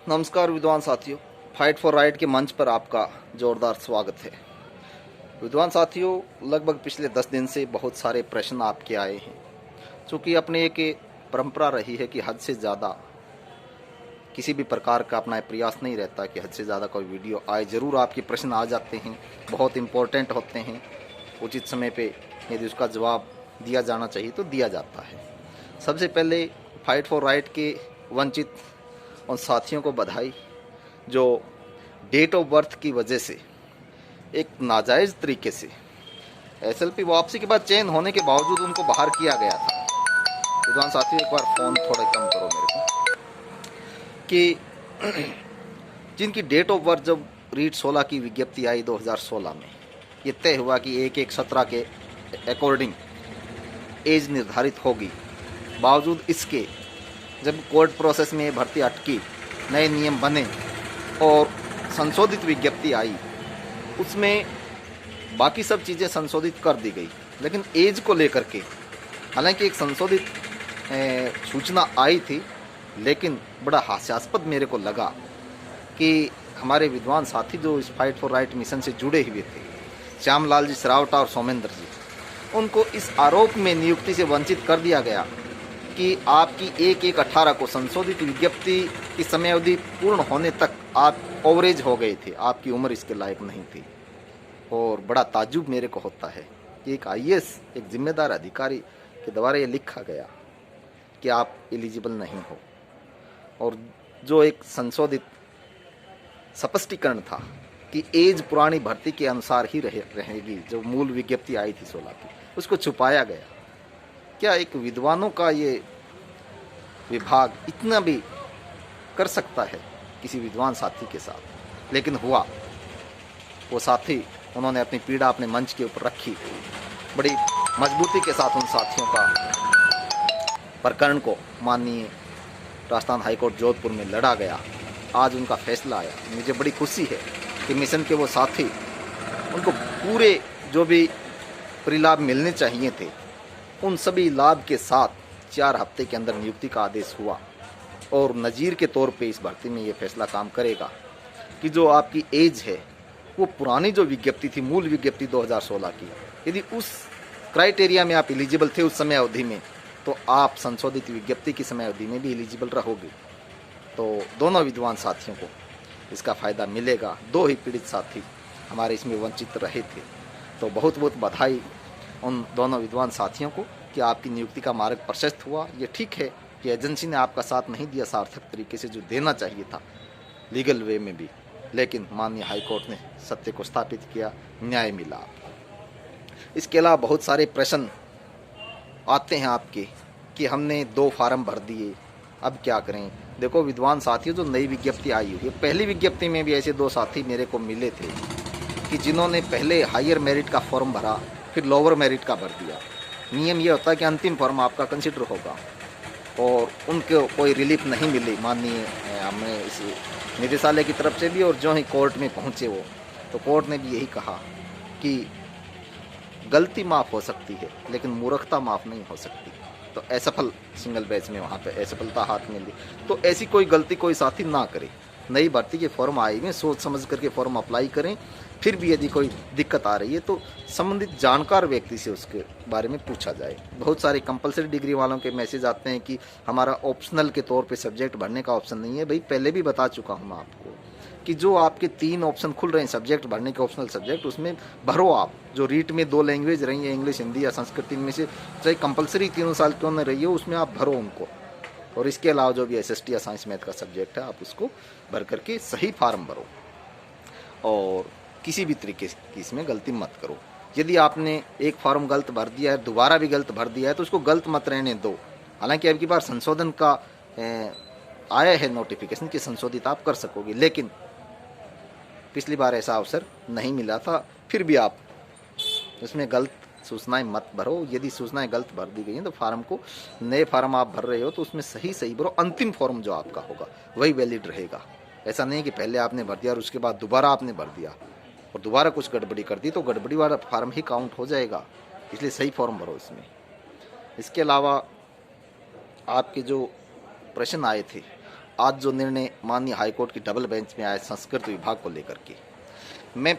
नमस्कार विद्वान साथियों, फाइट फॉर राइट के मंच पर आपका जोरदार स्वागत है। विद्वान साथियों, लगभग पिछले 10 दिन से बहुत सारे प्रश्न आपके आए हैं। चूँकि अपने एक परंपरा रही है कि हद से ज़्यादा किसी भी प्रकार का अपना प्रयास नहीं रहता कि हद से ज़्यादा कोई वीडियो आए। ज़रूर आपके प्रश्न आ जाते हैं, बहुत इम्पोर्टेंट होते हैं, उचित समय पे यदि उसका जवाब दिया जाना चाहिए तो दिया जाता है। सबसे पहले फाइट फॉर राइट के वंचित उन साथियों को बधाई जो डेट ऑफ बर्थ की वजह से एक नाजायज़ तरीके से एसएलपी वापसी के बाद चयन होने के बावजूद उनको बाहर किया गया था। विद्वान साथियों, एक बार फ़ोन थोड़ा कम करो मेरे को, कि जिनकी डेट ऑफ बर्थ जब रीट 16 की विज्ञप्ति आई 2016 में, ये तय हुआ कि एक 17 के अकॉर्डिंग एज निर्धारित होगी। बावजूद इसके जब कोर्ट प्रोसेस में भर्ती अटकी, नए नियम बने और संशोधित विज्ञप्ति आई, उसमें बाकी सब चीज़ें संशोधित कर दी गई, लेकिन एज को लेकर के हालांकि एक संशोधित सूचना आई थी, लेकिन बड़ा हास्यास्पद मेरे को लगा कि हमारे विद्वान साथी जो इस फाइट फॉर राइट मिशन से जुड़े हुए थे, श्यामलाल जी सरावटा और सोमेंद्र जी, उनको इस आरोप में नियुक्ति से वंचित कर दिया गया कि आपकी 1/1/18 को संशोधित विज्ञप्ति की समयावधि पूर्ण होने तक आप ओवरेज हो गए थे, आपकी उम्र इसके लायक नहीं थी। और बड़ा ताज्जुब मेरे को होता है कि एक आईएएस, एक जिम्मेदार अधिकारी के द्वारा ये लिखा गया कि आप एलिजिबल नहीं हो, और जो एक संशोधित स्पष्टीकरण था कि एज पुरानी भर्ती के अनुसार ही रहेगी, जो मूल विज्ञप्ति आई थी 16 की, उसको छुपाया गया। क्या एक विद्वानों का ये विभाग इतना भी कर सकता है किसी विद्वान साथी के साथ? लेकिन हुआ। वो साथी, उन्होंने अपनी पीड़ा अपने मंच के ऊपर रखी, बड़ी मजबूती के साथ उन साथियों का प्रकरण को माननीय राजस्थान हाईकोर्ट जोधपुर में लड़ा गया। आज उनका फैसला आया। मुझे बड़ी खुशी है कि मिशन के वो साथी, उनको पूरे जो भी परिलाभ मिलने चाहिए थे, उन सभी लाभ के साथ 4 हफ्ते के अंदर नियुक्ति का आदेश हुआ। और नज़ीर के तौर पे इस भर्ती में ये फैसला काम करेगा कि जो आपकी एज है वो पुरानी जो विज्ञप्ति थी, मूल विज्ञप्ति 2016 की, यदि उस क्राइटेरिया में आप एलिजिबल थे उस समय अवधि में, तो आप संशोधित विज्ञप्ति की समय अवधि में भी एलिजिबल रहोगे। तो दोनों विद्वान साथियों को इसका फ़ायदा मिलेगा। 2 ही पीड़ित साथी हमारे इसमें वंचित रहे थे। तो बहुत बहुत बधाई उन दोनों विद्वान साथियों को कि आपकी नियुक्ति का मार्ग प्रशस्त हुआ। ये ठीक है कि एजेंसी ने आपका साथ नहीं दिया सार्थक तरीके से, जो देना चाहिए था लीगल वे में भी, लेकिन माननीय हाईकोर्ट ने सत्य को स्थापित किया, न्याय मिला आपको। इसके अलावा बहुत सारे प्रश्न आते हैं आपके कि हमने 2 फार्म भर दिए, अब क्या करें। देखो विद्वान साथियों, जो नई विज्ञप्ति आई हुई है, पहली विज्ञप्ति में भी ऐसे 2 साथी मेरे को मिले थे कि जिन्होंने पहले हायर मेरिट का फॉर्म भरा, फिर लोअर मेरिट का भर दिया। नियम ये होता है कि अंतिम फॉर्म आपका कंसिडर होगा, और उनको कोई रिलीफ नहीं मिली माननीय हमें इस निदेशालय की तरफ से भी। और जो ही कोर्ट में पहुँचे वो, तो कोर्ट ने भी यही कहा कि गलती माफ़ हो सकती है, लेकिन मूर्खता माफ़ नहीं हो सकती। तो असफल सिंगल बैच में वहाँ पे असफलता हाथ में ली। तो ऐसी कोई गलती कोई साथी ना करे। नई भर्ती के फॉर्म आए हुए, सोच समझ करके फॉर्म अप्लाई करें। फिर भी यदि कोई दिक्कत आ रही है तो संबंधित जानकार व्यक्ति से उसके बारे में पूछा जाए। बहुत सारे कंपलसरी डिग्री वालों के मैसेज आते हैं कि हमारा ऑप्शनल के तौर पे सब्जेक्ट भरने का ऑप्शन नहीं है। भाई, पहले भी बता चुका हूँ मैं आपको कि जो आपके 3 ऑप्शन खुल रहे हैं सब्जेक्ट भरने के, ऑप्शनल सब्जेक्ट, उसमें भरो आप। जो रीट में 2 लैंग्वेज रही है, इंग्लिश, हिंदी या संस्कृत, इनमें से चाहे कंपलसरी 3 साल क्यों न रही हो, उसमें आप भरो उनको। और इसके अलावा जो भी एसएसटी या साइंस मैथ का सब्जेक्ट है, आप उसको भर करके सही फार्म भरो, और किसी भी तरीके की इसमें गलती मत करो। यदि आपने एक फॉर्म गलत भर दिया है, दोबारा भी गलत भर दिया है, तो उसको गलत मत रहने दो। हालांकि अब की बार संशोधन का आया है नोटिफिकेशन कि संशोधित आप कर सकोगे, लेकिन पिछली बार ऐसा अवसर नहीं मिला था। फिर भी आप उसमें गलत सूचनाएं मत भरो। यदि सूचनाएं गलत भर दी गई हैं तो फार्म को, नए फार्म आप भर रहे हो तो उसमें सही भरो। अंतिम फॉर्म जो आपका होगा वही वैलिड रहेगा। ऐसा नहीं कि पहले आपने भर दिया और उसके बाद दोबारा आपने भर दिया और दोबारा कुछ गड़बड़ी कर दी, तो गड़बड़ी वाला फार्म ही काउंट हो जाएगा। इसलिए सही फॉर्म भरो इसमें। इसके अलावा आपके जो प्रश्न आए थे आज जो निर्णय माननीय हाईकोर्ट की डबल बेंच में आया संस्कृत विभाग को लेकर के, मैं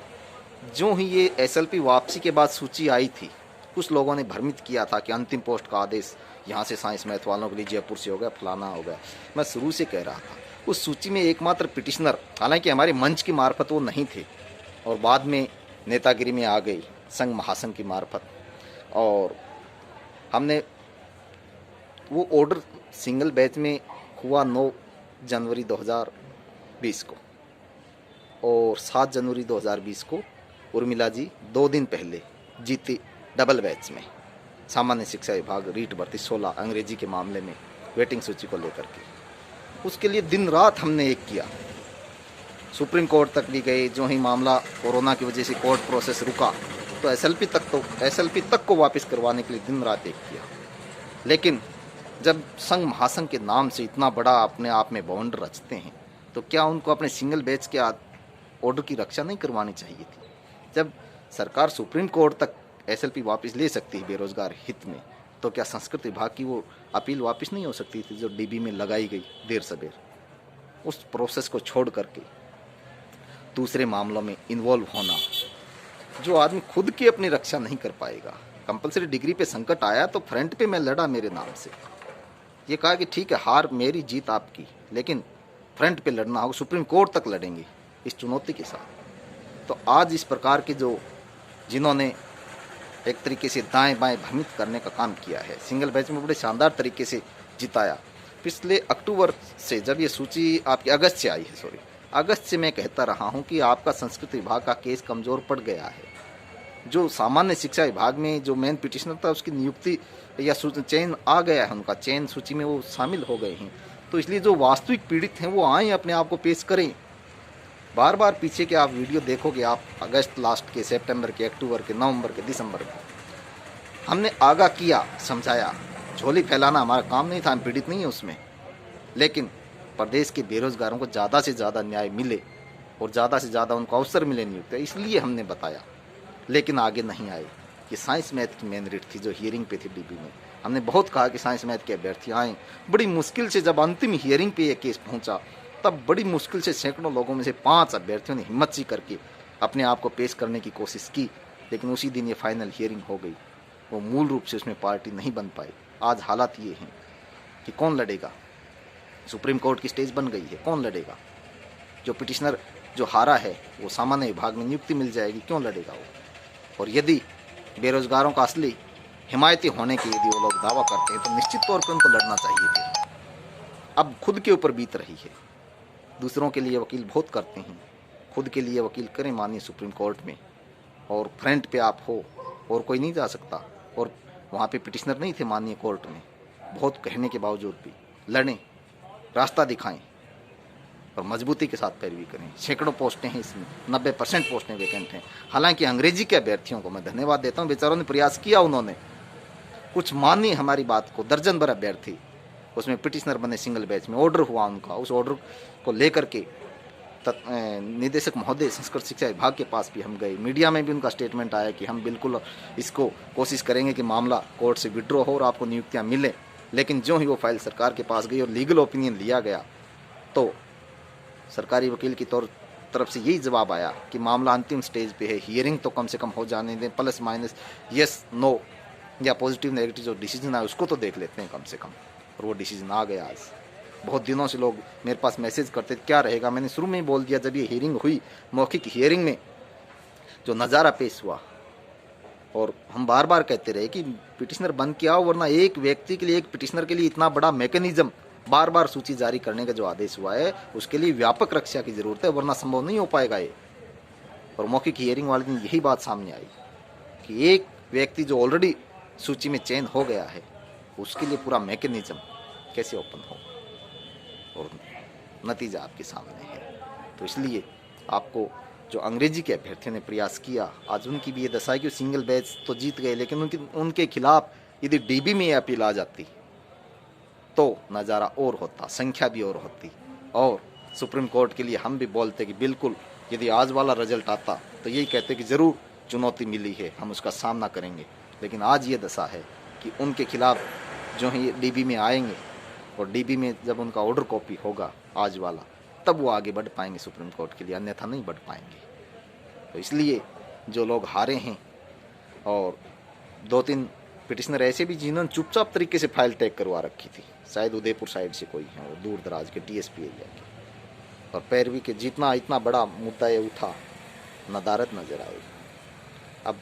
जो ही ये एसएलपी वापसी के बाद सूची आई थी, कुछ लोगों ने भ्रमित किया था कि अंतिम पोस्ट का आदेश यहाँ से साइंस मैथ वालों के लिए जयपुर से हो गया, फलाना हो गया। मैं शुरू से कह रहा था उस सूची में एकमात्र पिटिशनर, हालांकि हमारे मंच की मार्फत वो नहीं थे और बाद में नेतागिरी में आ गई संघ महासंघ की मार्फत, और हमने वो ऑर्डर सिंगल बैच में हुआ 9 जनवरी 2020 को, और 7 जनवरी 2020 को उर्मिला जी 2 दिन पहले जीती डबल बैच में सामान्य शिक्षा विभाग रीट भर्ती 16 अंग्रेजी के मामले में वेटिंग सूची को लेकर के। उसके लिए दिन रात हमने एक किया, सुप्रीम कोर्ट तक भी गए। जो ही मामला कोरोना की वजह से कोर्ट प्रोसेस रुका तो एसएलपी तक को वापस करवाने के लिए दिन रात एक किया। लेकिन जब संघ महासंघ के नाम से इतना बड़ा अपने आप में बॉन्ड रचते हैं तो क्या उनको अपने सिंगल बैच के ऑर्डर की रक्षा नहीं करवानी चाहिए थी? जब सरकार सुप्रीम कोर्ट तक एसएलपी वापस ले सकती है बेरोजगार हित में, तो क्या संस्कृत विभाग की वो अपील वापस नहीं हो सकती थी जो डीबी में लगाई गई देर सबेर? उस प्रोसेस को छोड़ करके दूसरे मामलों में इन्वॉल्व होना, जो आदमी खुद की अपनी रक्षा नहीं कर पाएगा। कंपलसरी डिग्री पे संकट आया तो फ्रंट पे मैं लड़ा मेरे नाम से, ये कहा कि ठीक है हार मेरी जीत आपकी, लेकिन फ्रंट पे लड़ना होगा, सुप्रीम कोर्ट तक लड़ेंगे इस चुनौती के साथ। तो आज इस प्रकार के जिन्होंने एक तरीके से दाएं बाएं भ्रमित करने का काम किया है, सिंगल बैच में बड़े शानदार तरीके से जिताया। पिछले अक्टूबर से जब ये सूची आपकी अगस्त से आई है, अगस्त से मैं कहता रहा हूँ कि आपका संस्कृत विभाग का केस कमज़ोर पड़ गया है। जो सामान्य शिक्षा विभाग में जो मेन पिटिशनर था उसकी नियुक्ति या चयन आ गया है, उनका चयन सूची में वो शामिल हो गए हैं। तो इसलिए जो वास्तविक पीड़ित हैं वो आए अपने आप को पेश करें। बार बार पीछे के आप वीडियो देखोगे, आप अगस्त लास्ट के, सितंबर के, अक्टूबर के, नवंबर के, दिसंबर के, हमने आगाह किया, समझाया। झोली फैलाना हमारा काम नहीं था, हम पीड़ित नहीं है उसमें, लेकिन प्रदेश के बेरोजगारों को ज़्यादा से ज़्यादा न्याय मिले और ज़्यादा से ज़्यादा उनको अवसर मिले नियुक्त, इसलिए हमने बताया। लेकिन आगे नहीं आए। ये साइंस मैथ की मेन रीट थी जो हियरिंग पे थी डीबी में। हमने बहुत कहा कि साइंस मैथ के अभ्यर्थी आएँ, बड़ी मुश्किल से जब अंतिम हियरिंग पे ये केस पहुंचा तब बड़ी मुश्किल से सैकड़ों लोगों में से 5 अभ्यर्थियों ने हिम्मत सी करके अपने आप को पेश करने की कोशिश की, लेकिन उसी दिन ये फाइनल हियरिंग हो गई। वो मूल रूप से उसमें पार्टी नहीं बन पाई। आज हालात ये हैं कि कौन लड़ेगा? सुप्रीम कोर्ट की स्टेज बन गई है, कौन लड़ेगा? जो पिटिशनर जो हारा है वो सामान्य विभाग में नियुक्ति मिल जाएगी, क्यों लड़ेगा वो? और यदि बेरोजगारों का असली हिमायती होने के यदि वो लोग दावा करते हैं तो निश्चित तौर पर उनको लड़ना चाहिए थे। अब खुद के ऊपर बीत रही है। दूसरों के लिए वकील बहुत करते हैं, खुद के लिए वकील करें माननीय सुप्रीम कोर्ट में, और फ्रंट पे आप हो और कोई नहीं जा सकता। और वहाँ पे पिटिशनर नहीं थे माननीय कोर्ट में, बहुत कहने के बावजूद भी लड़ें, रास्ता दिखाएं और मजबूती के साथ पैरवी करें। सैकड़ों पोस्टें हैं इसमें, 90% पोस्टें वैकेंट हैं। हालांकि अंग्रेजी के अभ्यर्थियों को मैं धन्यवाद देता हूँ, बेचारों ने प्रयास किया, उन्होंने कुछ मानी हमारी बात को। दर्जन भर अभ्यर्थी उसमें पिटिशनर बने सिंगल बैच में, ऑर्डर हुआ उनका, उस ऑर्डर को लेकर के निदेशक महोदय संस्कृत शिक्षा विभाग के पास भी हम गए। मीडिया में भी उनका स्टेटमेंट आया कि हम बिल्कुल इसको कोशिश करेंगे कि मामला कोर्ट से विड्रॉ हो और आपको नियुक्तियां मिलें। लेकिन जो ही वो फाइल सरकार के पास गई और लीगल ओपिनियन लिया गया तो सरकारी वकील की तरफ से यही जवाब आया कि मामला अंतिम स्टेज पे है, हियरिंग तो कम से कम हो जाने दें, प्लस माइनस यस नो या पॉजिटिव नेगेटिव जो डिसीजन आया उसको तो देख लेते हैं कम से कम। और वो डिसीजन आ गया। आज बहुत दिनों से लोग मेरे पास मैसेज करते क्या रहेगा। मैंने शुरू में ही बोल दिया, जब ये हियरिंग हुई, मौखिक हियरिंग में जो नज़ारा पेश हुआ, और हम बार बार कहते रहे कि पिटिशनर बंद किया हो, वरना एक व्यक्ति के लिए, एक पिटिशनर के लिए इतना बड़ा मैकेनिज्म बार बार सूची जारी करने का जो आदेश हुआ है उसके लिए व्यापक रक्षा की जरूरत है, वरना संभव नहीं हो पाएगा ये। और मौखिक हियरिंग वाले दिन यही बात सामने आई कि एक व्यक्ति जो ऑलरेडी सूची में चयन हो गया है उसके लिए पूरा मैकेनिज्म कैसे ओपन हो, और नतीजा आपके सामने है। तो इसलिए आपको जो अंग्रेजी के अभ्यर्थियों ने प्रयास किया, आज उनकी भी ये दशा है कि सिंगल बैच तो जीत गए, लेकिन उनके खिलाफ यदि डीबी में ये अपील आ जाती तो नज़ारा और होता, संख्या भी और होती। और सुप्रीम कोर्ट के लिए हम भी बोलते कि बिल्कुल यदि आज वाला रिजल्ट आता तो यही कहते कि ज़रूर चुनौती मिली है, हम उसका सामना करेंगे। लेकिन आज ये दशा है कि उनके खिलाफ जो है ये डीबी में आएंगे, और डीबी में जब उनका ऑर्डर कॉपी होगा आज वाला, तब वो आगे बढ़ पाएंगे सुप्रीम कोर्ट के लिए, अन्यथा नहीं बढ़ पाएंगे। तो इसलिए जो लोग हारे हैं, और 2-3 पिटिशनर ऐसे भी जिन्होंने चुपचाप तरीके से फाइल टैग करवा रखी थी, शायद उदयपुर साइड से कोई है, वो दूर दराज के टीएसपी एरिया के, और पैरवी के जितना इतना बड़ा मुद्दा ये उठा, नदारत नजर आई। अब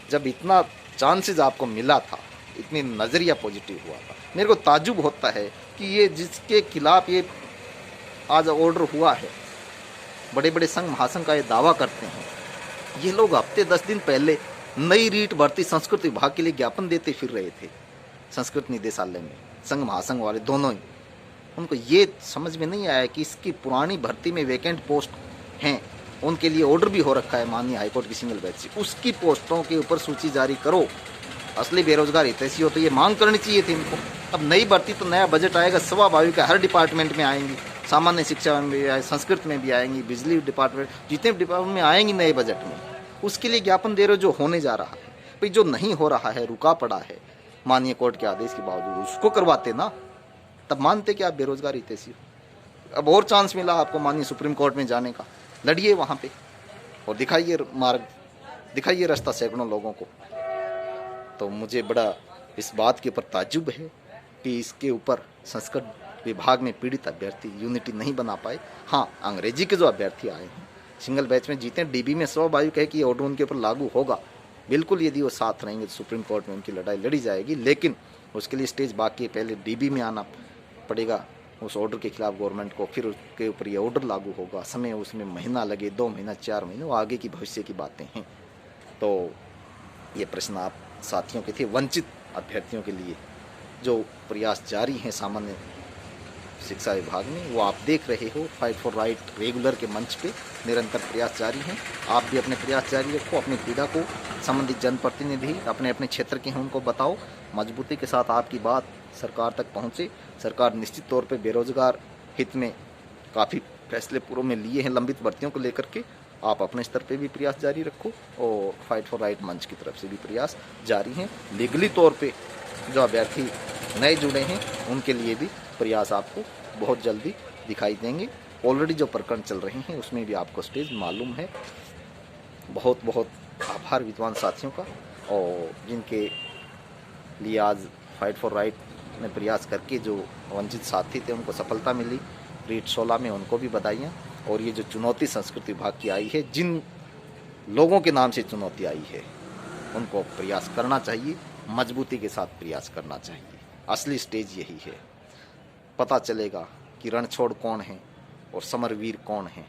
जब इतना चांसेस आपको मिला था, इतनी नज़रिया पॉजिटिव हुआ था, मेरे को ताज्जुब होता है कि ये जिसके खिलाफ ये आज ऑर्डर हुआ है, बड़े बड़े संघ महासंघ का ये दावा करते हैं, ये लोग हफ्ते 10 दिन पहले नई रीट भर्ती संस्कृत विभाग के लिए ज्ञापन देते फिर रहे थे संस्कृत निदेशालय में, संघ महासंघ वाले दोनों ही। उनको ये समझ में नहीं आया कि इसकी पुरानी भर्ती में वैकेंट पोस्ट हैं, उनके लिए ऑर्डर भी हो रखा है माननीय हाईकोर्ट की सिंगल बेंच से, उसकी पोस्टों के ऊपर सूची जारी करो। असली बेरोजगार हितैषी हो तो ये मांग करनी चाहिए थी इनको। अब नई भर्ती तो नया बजट आएगा, स्वाभाविक है, हर डिपार्टमेंट में आएंगी, सामान्य शिक्षा में भी आए, संस्कृत में भी आएंगी, बिजली डिपार्टमेंट, जितने डिपार्टमेंट में आएंगी नए बजट में, उसके लिए ज्ञापन दे रहे हो जो होने जा रहा है। भाई जो नहीं हो रहा है, रुका पड़ा है माननीय कोर्ट के आदेश के बावजूद, उसको करवाते ना, तब मानते कि आप बेरोजगार हितैषी हो। अब और चांस मिला आपको माननीय सुप्रीम कोर्ट में जाने का, लड़िए वहाँ पे और दिखाइए मार्ग, दिखाइए रास्ता सैकड़ों लोगों को। तो मुझे बड़ा इस बात के ऊपर ताज्जुब है कि इसके ऊपर संस्कृत विभाग में पीड़ित अभ्यर्थी यूनिटी नहीं बना पाए। हाँ, अंग्रेजी के जो अभ्यर्थी आए हैं सिंगल बैच में जीते, डीबी में स्वाभाविक है कि ये ऑर्डर उनके ऊपर लागू होगा, बिल्कुल यदि वो साथ रहेंगे तो सुप्रीम कोर्ट में उनकी लड़ाई लड़ी जाएगी, लेकिन उसके लिए स्टेज बाकी है, पहले डीबी में आना पड़ेगा उस ऑर्डर के खिलाफ गवर्नमेंट को, फिर उसके ऊपर ये ऑर्डर लागू होगा, समय उसमें महीना लगे, 2 महीना 4 महीने, वो आगे की भविष्य की बातें हैं। तो ये प्रश्न आप साथियों के थे, वंचित अभ्यर्थियों के लिए जो प्रयास जारी हैं सामान्य शिक्षा विभाग में, वो आप देख रहे हो। फाइट फॉर राइट रेगुलर के मंच पे निरंतर प्रयास जारी हैं। आप भी अपने प्रयास जारी रखो, अपनी पीड़ा को संबंधित जनप्रतिनिधि अपने अपने क्षेत्र के हैं उनको बताओ, मजबूती के साथ आपकी बात सरकार तक पहुँचे। सरकार निश्चित तौर पे बेरोजगार हित में काफ़ी फैसले पूर्व में लिए हैं लंबित भर्तियों को लेकर के। आप अपने स्तर पे भी प्रयास जारी रखो और फाइट फॉर राइट मंच की तरफ से भी प्रयास जारी हैं। लीगली तौर पे जो अभ्यर्थी नए जुड़े हैं उनके लिए भी प्रयास आपको बहुत जल्दी दिखाई देंगे। ऑलरेडी जो प्रकरण चल रहे हैं उसमें भी आपको स्टेज मालूम है। बहुत बहुत आभार विद्वान साथियों का, और जिनके लिए आज फाइट फॉर राइट में प्रयास करके जो वंचित साथी थे उनको सफलता मिली रीट 16 में, उनको भी बधाइयाँ। और ये जो चुनौती संस्कृत विभाग की आई है, जिन लोगों के नाम से चुनौती आई है उनको प्रयास करना चाहिए, मजबूती के साथ प्रयास करना चाहिए। असली स्टेज यही है, पता चलेगा कि रणछोड़ कौन है और समरवीर कौन है,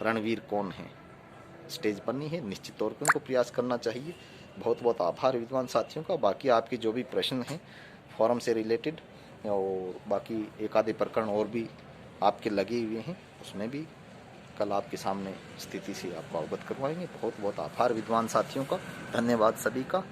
रणवीर कौन है। स्टेज बननी है, निश्चित तौर पर उनको प्रयास करना चाहिए। बहुत बहुत आभार विद्वान साथियों का। बाकी आपके जो भी प्रश्न हैं फॉरम से रिलेटेड, और बाकी एक आधे प्रकरण और भी आपके लगे हुए हैं, उसमें भी कल आपके सामने स्थिति से आपको अवगत करवाएंगे। बहुत बहुत आभार विद्वान साथियों का, धन्यवाद सभी का।